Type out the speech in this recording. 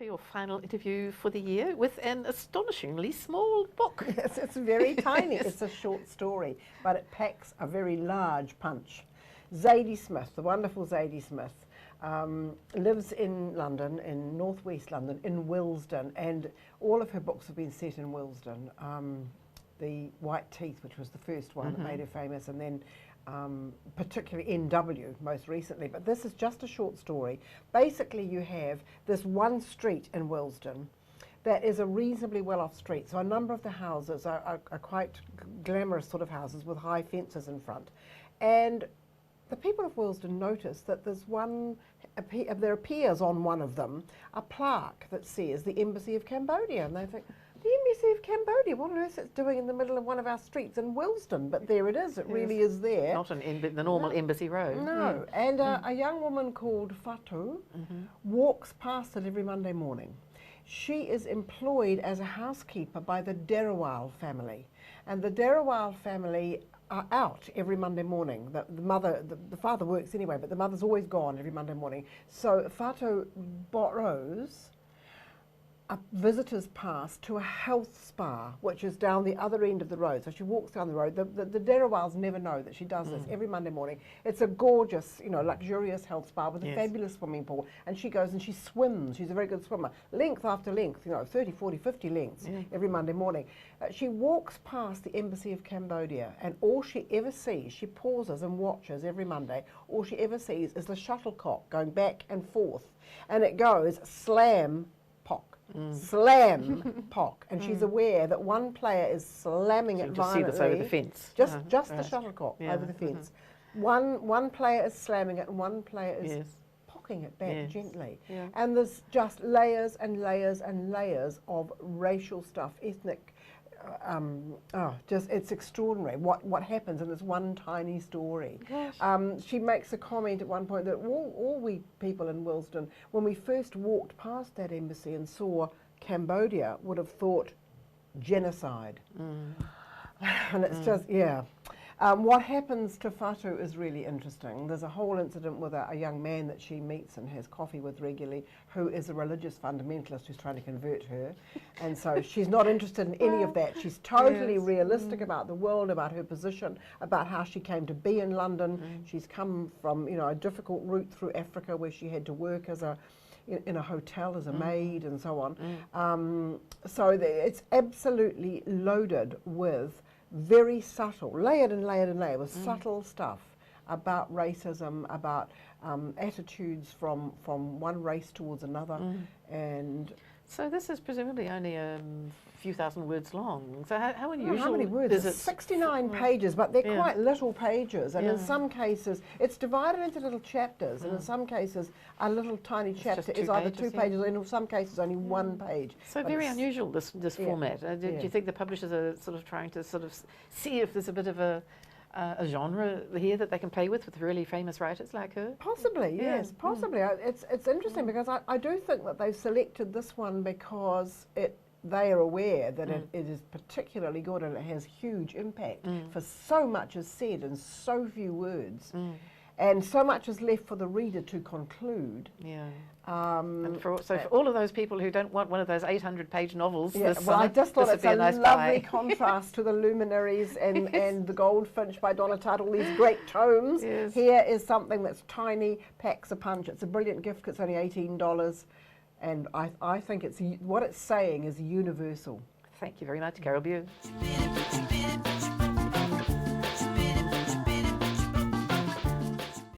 for your final interview for the year with an astonishingly small book. Yes, it's very tiny. It's a short story, but it packs a very large punch. Zadie Smith, the wonderful Zadie Smith, lives in London, in northwest London, in Willesden, and all of her books have been set in Willesden. The White Teeth, which was the first one that made her famous, and then particularly NW most recently. But this is just a short story. Basically, you have this one street in Willesden that is a reasonably well-off street. So a number of the houses are quite glamorous sort of houses with high fences in front. And the people of Willesden notice that there's there appears on one of them a plaque that says the Embassy of Cambodia. And they think, the Embassy of Cambodia, what on earth it's doing in the middle of one of our streets in Willesden? But there it is, it really is there. Not the normal Embassy Road. No, and a young woman called Fatu walks past it every Monday morning. She is employed as a housekeeper by the Darawal family. And the Darawal family are out every Monday morning. The father works anyway, but the mother's always gone every Monday morning. So Fatu borrows a visitor's pass to a health spa, which is down the other end of the road. So she walks down the road. The Darawals never know that she does this every Monday morning. It's a gorgeous, luxurious health spa with a fabulous swimming pool. And she goes and she swims. She's a very good swimmer. Length after length, 30, 40, 50 lengths every Monday morning. She walks past the Embassy of Cambodia, and all she ever sees, she pauses and watches every Monday, all she ever sees is the shuttlecock going back and forth. And it goes slam, pock. Slam, pock, and she's aware that one player is slamming it violently. Just see this over the fence. Just the shuttlecock over the fence. One player is slamming it, and one player is pocking it back gently. Yeah. And there's just layers and layers and layers of racial stuff, ethnic. It's extraordinary what happens in this one tiny story. She makes a comment at one point that all we people in Willesden, when we first walked past that embassy and saw Cambodia, would have thought genocide. And it's just, what happens to Fatu is really interesting. There's a whole incident with a young man that she meets and has coffee with regularly, who is a religious fundamentalist who's trying to convert her. And so she's not interested in any of that. She's totally realistic about the world, about her position, about how she came to be in London. She's come from, a difficult route through Africa where she had to work in a hotel as a maid and so on. So it's absolutely loaded with very subtle, layered and layered and layered with subtle stuff about racism, about attitudes from one race towards another. And so this is presumably only a few thousand words long. So how unusual how many words? is it? 69 pages, but they're quite little pages. And in some cases, it's divided into little chapters. And in some cases, a little tiny chapter is either 2 pages, or in some cases only 1 page. So very unusual, this format. Do you think the publishers are sort of trying to see if there's a bit of a genre here that they can play with really famous writers like her? Possibly, yes, possibly. It's interesting because I do think that they've selected this one because they are aware that it is particularly good and it has huge impact, for so much is said in so few words. And so much is left for the reader to conclude. And for all of those people who don't want one of those 800-page novels, I just thought it's a nice lovely contrast to the Luminaries and the Goldfinch by Donna Tartt, all these great tomes. Here is something that's tiny, packs a punch. It's a brilliant gift. It's only $18, and I think what it's saying is universal. Thank you very much, Carole Beu.